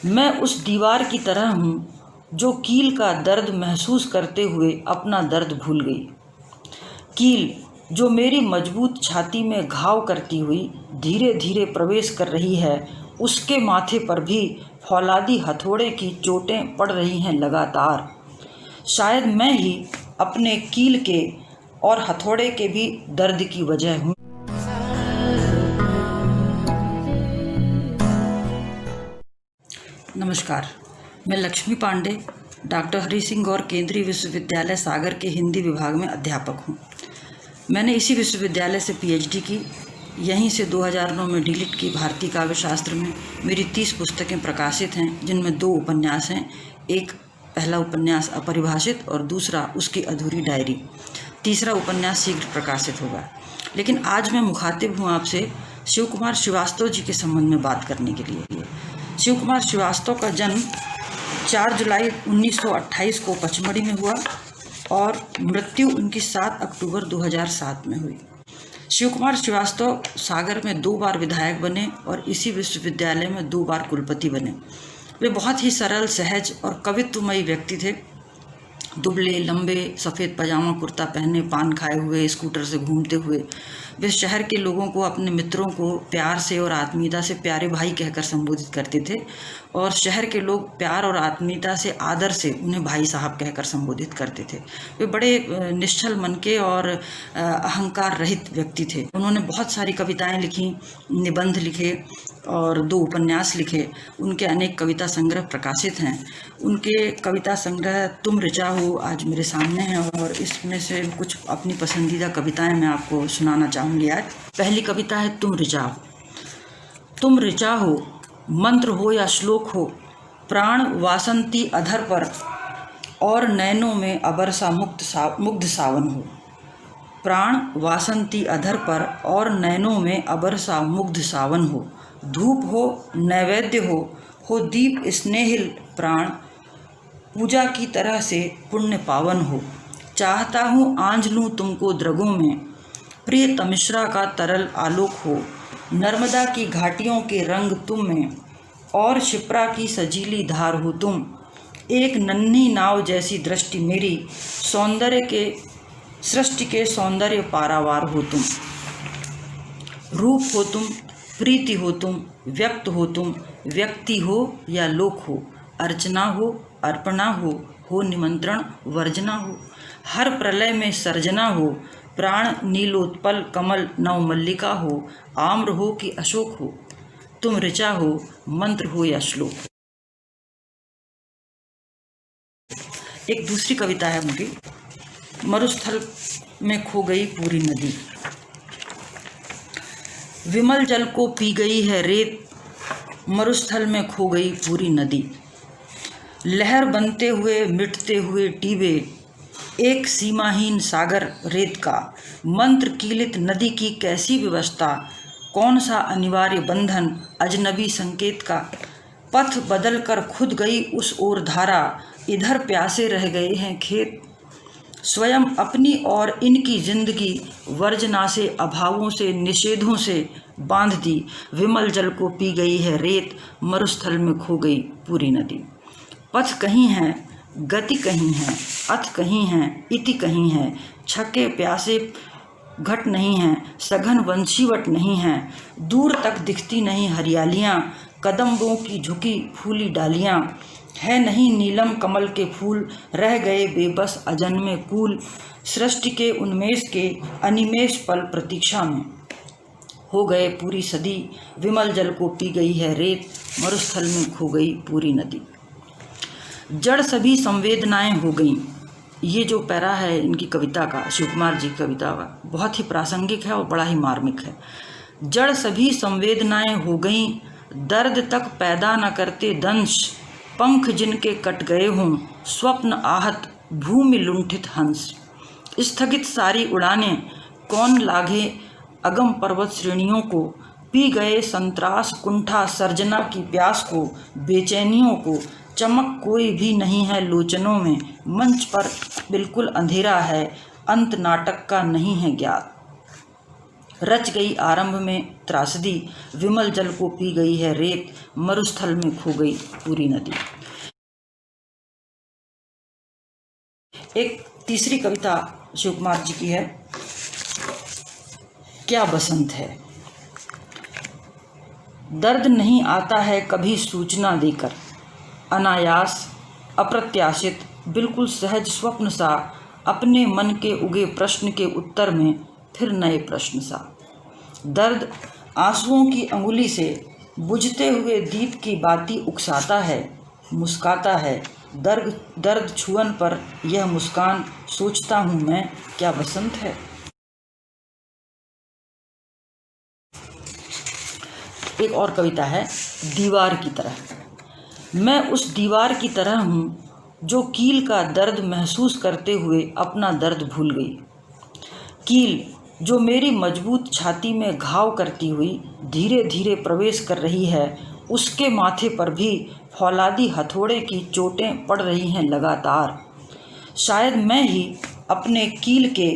मैं उस दीवार की तरह हूँ जो कील का दर्द महसूस करते हुए अपना दर्द भूल गई। कील जो मेरी मजबूत छाती में घाव करती हुई धीरे धीरे प्रवेश कर रही है, उसके माथे पर भी फौलादी हथौड़े की चोटें पड़ रही हैं लगातार। शायद मैं ही अपने कील के और हथौड़े के भी दर्द की वजह हूँ। नमस्कार, मैं लक्ष्मी पांडे, डॉक्टर हरि सिंह गौर केंद्रीय विश्वविद्यालय सागर के हिंदी विभाग में अध्यापक हूँ। मैंने इसी विश्वविद्यालय से पीएचडी की, यहीं से 2009 में डीलिट की। भारतीय काव्य शास्त्र में मेरी 30 पुस्तकें प्रकाशित हैं, जिनमें 2 उपन्यास हैं। एक पहला उपन्यास अपरिभाषित और दूसरा उसकी अधूरी डायरी। तीसरा उपन्यास शीघ्र प्रकाशित होगा। लेकिन आज मैं मुखातिब हूँ आपसे शिव कुमार श्रीवास्तव जी के संबंध में बात करने के लिए। शिव कुमार श्रीवास्तव का जन्म 4 जुलाई 1928 को पचमढ़ी में हुआ और मृत्यु उनकी 7 अक्टूबर 2007 में हुई। शिव कुमार श्रीवास्तव सागर में 2 बार विधायक बने और इसी विश्वविद्यालय में 2 बार कुलपति बने। वे बहुत ही सरल, सहज और कवित्वमयी व्यक्ति थे। दुबले, लंबे, सफ़ेद पजामा कुर्ता पहने, पान खाए हुए, स्कूटर से घूमते हुए वे शहर के लोगों को, अपने मित्रों को प्यार से और आत्मीयता से प्यारे भाई कहकर संबोधित करते थे और शहर के लोग प्यार और आत्मीयता से, आदर से उन्हें भाई साहब कहकर संबोधित करते थे। वे बड़े निश्चल मन के और अहंकार रहित व्यक्ति थे। उन्होंने बहुत सारी कविताएं लिखी, निबंध लिखे और 2 उपन्यास लिखे। उनके अनेक कविता संग्रह प्रकाशित हैं। उनके कविता संग्रह तुम ऋचा हो आज मेरे सामने हैं और इसमें से कुछ अपनी पसंदीदा कविताएं मैं आपको सुनाना चाहूँगी आज। पहली कविता है तुम ऋचा हो। तुम ऋचा हो, मंत्र हो या श्लोक हो, प्राण वासंती अधर पर और नैनों में अबरसा मुग्ध सावन हो। प्राण वासंती अधर पर और नैनों में अबरसा मुग्ध सावन हो। धूप हो, नैवेद्य हो दीप स्नेहिल प्राण, पूजा की तरह से पुण्य पावन हो। चाहता हूँ आंज लूँ तुमको द्रगों में, प्रिय तमिश्रा का तरल आलोक हो। नर्मदा की घाटियों के रंग तुम में और शिप्रा की सजीली धार हो तुम। एक नन्ही नाव जैसी दृष्टि मेरी, सृष्टि के सौंदर्य पारावार हो तुम। रूप हो तुम, प्रीति हो तुम, व्यक्त हो तुम, व्यक्ति हो या लोक हो। अर्चना हो, अर्पणा हो निमंत्रण वर्जना हो। हर प्रलय में सर्जना हो, प्राण नीलोत्पल कमल नव मल्लिका हो। आम्र हो कि अशोक हो, तुम ऋचा हो, मंत्र हो या श्लोक। एक दूसरी कविता है उनकी, मरुस्थल में खो गई पूरी नदी। विमल जल को पी गई है रेत, मरुस्थल में खो गई पूरी नदी। लहर बनते हुए मिटते हुए टीबे, एक सीमाहीन सागर रेत का। मंत्र कीलित नदी की कैसी व्यवस्था, कौन सा अनिवार्य बंधन अजनबी संकेत का। पथ बदल कर खुद गई उस ओर धारा, इधर प्यासे रह गए हैं खेत। स्वयं अपनी और इनकी जिंदगी वर्जना से, अभावों से, निषेधों से बांध दी। विमल जल को पी गई है रेत, मरुस्थल में खो गई पूरी नदी। पथ कहीं है, गति कहीं है, अथ कहीं है, इति कहीं है। छके प्यासे घट नहीं है, सघन वंशीवट नहीं है। दूर तक दिखती नहीं हरियालियाँ, कदम्बों की झुकी फूली डालियाँ। है नहीं नीलम कमल के फूल, रह गए बेबस अजन्मे कूल। सृष्टि के उन्मेष के अनिमेष पल प्रतीक्षा में हो गए पूरी सदी। विमल जल को पी गई है रेत, मरुस्थल में खो गई पूरी नदी। जड़ सभी संवेदनाएं हो गईं। ये जो पैरा है इनकी कविता का, शिव कुमार जी की कविता का, बहुत ही प्रासंगिक है और बड़ा ही मार्मिक है। जड़ सभी संवेदनाएं हो गईं, दर्द तक पैदा न करते दंश। पंख जिनके कट गए हों, स्वप्न आहत भूमि लुंठित हंस। स्थगित सारी उड़ानें, कौन लागे अगम पर्वत श्रेणियों को। पी गए संत्रास कुंठा सर्जना की प्यास को, बेचैनियों को। चमक कोई भी नहीं है लोचनों में, मंच पर बिल्कुल अंधेरा है, अंत नाटक का नहीं है ज्ञात। रच गई आरंभ में त्रासदी, विमल जल को पी गई है रेत, मरुस्थल में खो गई पूरी नदी। एक तीसरी कविता शिव कुमार जी की है, क्या बसंत है। दर्द नहीं आता है कभी सूचना देकर, अनायास अप्रत्याशित बिल्कुल सहज स्वप्न सा, अपने मन के उगे प्रश्न के उत्तर में फिर नए प्रश्न सा। दर्द आंसुओं की अंगुली से बुझते हुए दीप की बाती उकसाता है, मुस्काता है। दर्द छुअन पर यह मुस्कान, सोचता हूँ मैं क्या बसंत है। एक और कविता है, दीवार की तरह। मैं उस दीवार की तरह हूँ जो कील का दर्द महसूस करते हुए अपना दर्द भूल गई। कील जो मेरी मजबूत छाती में घाव करती हुई धीरे धीरे प्रवेश कर रही है, उसके माथे पर भी फौलादी हथौड़े की चोटें पड़ रही हैं लगातार। शायद मैं ही अपने कील के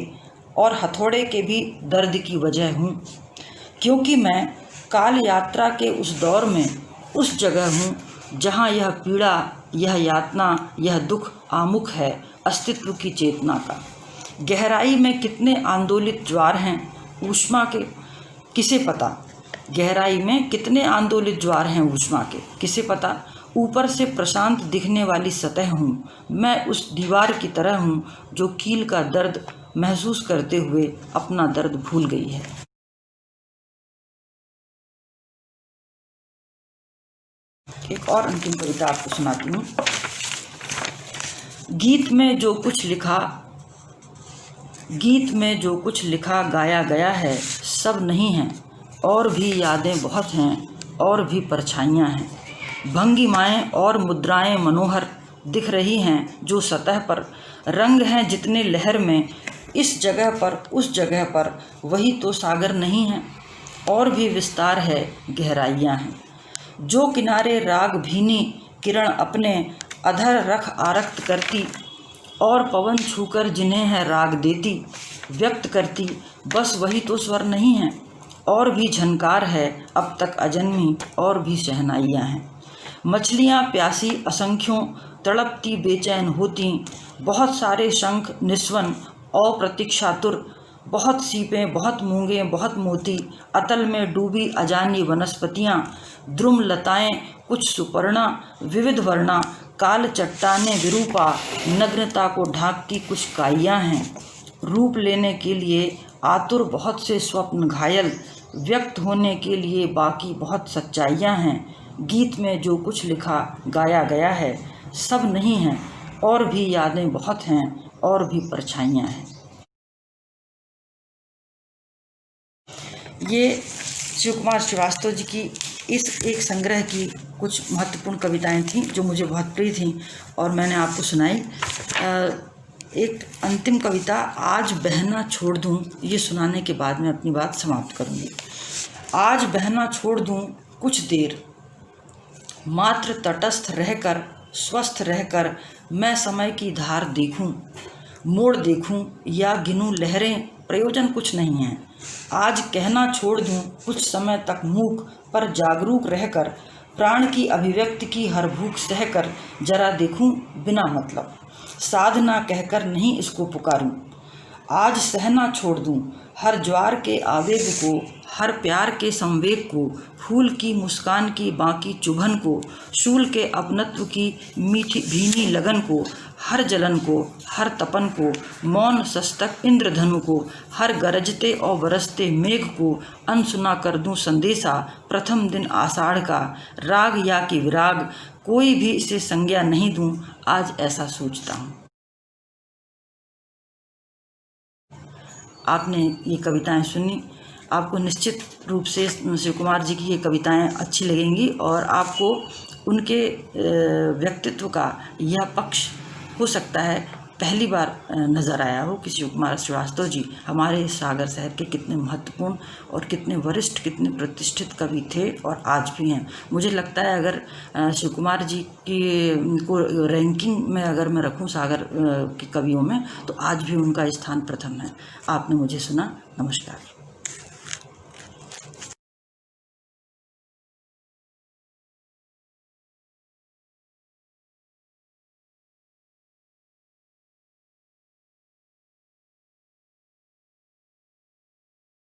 और हथौड़े के भी दर्द की वजह हूँ, क्योंकि मैं काल यात्रा के उस दौर में उस जगह हूँ जहाँ यह पीड़ा, यह यातना, यह दुख आमुख है अस्तित्व की चेतना का। गहराई में कितने आंदोलित ज्वार हैं ऊष्मा के, किसे पता। गहराई में कितने आंदोलित ज्वार हैं ऊष्मा के, किसे पता। ऊपर से प्रशांत दिखने वाली सतह हूँ मैं, उस दीवार की तरह हूँ जो कील का दर्द महसूस करते हुए अपना दर्द भूल गई है। एक और अंतिम कविता आपको सुनाती हूँ। गीत में जो कुछ लिखा गाया गया है, सब नहीं है और भी यादें बहुत हैं और भी परछाइयाँ हैं। भंगिमाएँ और मुद्राएँ मनोहर दिख रही हैं जो सतह पर, रंग हैं जितने लहर में, इस जगह पर उस जगह पर, वही तो सागर नहीं है और भी विस्तार है, गहराइयाँ हैं। जो किनारे राग भीनी किरण अपने अधर रख आरक्त करती, और पवन छूकर जिन्हें है राग देती व्यक्त करती, बस वही तो स्वर नहीं है और भी झनकार है अब तक अजन्मी और भी शहनाइयाँ हैं। मछलियाँ प्यासी असंख्यों तड़पती बेचैन होती, बहुत सारे शंख निस्वन अप्रतीक्षातुर, बहुत सीपें बहुत मूंगे बहुत मोती, अतल में डूबी अजानी वनस्पतियाँ, द्रुम लताएं कुछ सुपर्णा विविध वर्णा, काल चट्टाने विरूपा, नग्नता को ढांकती कुछ काइयाँ हैं। रूप लेने के लिए आतुर बहुत से स्वप्न घायल, व्यक्त होने के लिए बाकी बहुत सच्चाइयाँ हैं। गीत में जो कुछ लिखा गाया गया है, सब नहीं है और भी यादें बहुत हैं और भी परछाइयाँ हैं। ये शिव कुमार श्रीवास्तव जी की इस एक संग्रह की कुछ महत्वपूर्ण कविताएं थीं जो मुझे बहुत प्रिय थीं और मैंने आपको सुनाई। एक अंतिम कविता, आज बहना छोड़ दूं, ये सुनाने के बाद मैं अपनी बात समाप्त करूंगी। आज बहना छोड़ दूं कुछ देर, मात्र तटस्थ रहकर स्वस्थ रहकर मैं समय की धार देखूं, मोड़ देखूं या गिनूं लहरें, प्रयोजन कुछ नहीं है। आज कहना छोड़ दूं कुछ समय तक मूक पर जागरूक रहकर, प्राण की अभिव्यक्ति की हर भूख सहकर जरा देखूं बिना मतलब, साधना कहकर नहीं इसको पुकारूं। आज सहना छोड़ दूं हर ज्वार के आवेग को, हर प्यार के संवेग को, फूल की मुस्कान की बाकी चुभन को, शूल के अपनत्व की मीठी भीनी लगन को, हर जलन को, हर तपन को, मौन सस्तक इंद्रधनु को, हर गरजते और बरसते मेघ को अनसुना कर दूं संदेशा, प्रथम दिन आषाढ़ का, राग या कि विराग, कोई भी इसे संज्ञा नहीं दूं, आज ऐसा सोचता हूँ। आपने ये कविताएं सुनी, आपको निश्चित रूप से शिव कुमार जी की ये कविताएं अच्छी लगेंगी और आपको उनके व्यक्तित्व का यह पक्ष हो सकता है पहली बार नज़र आया हो कि शिव कुमार श्रीवास्तव जी हमारे सागर शहर के कितने महत्वपूर्ण और कितने वरिष्ठ, कितने प्रतिष्ठित कवि थे और आज भी हैं। मुझे लगता है अगर शिव कुमार जी की को रैंकिंग में अगर मैं रखूं सागर के कवियों में, तो आज भी उनका स्थान प्रथम है। आपने मुझे सुना। नमस्कार।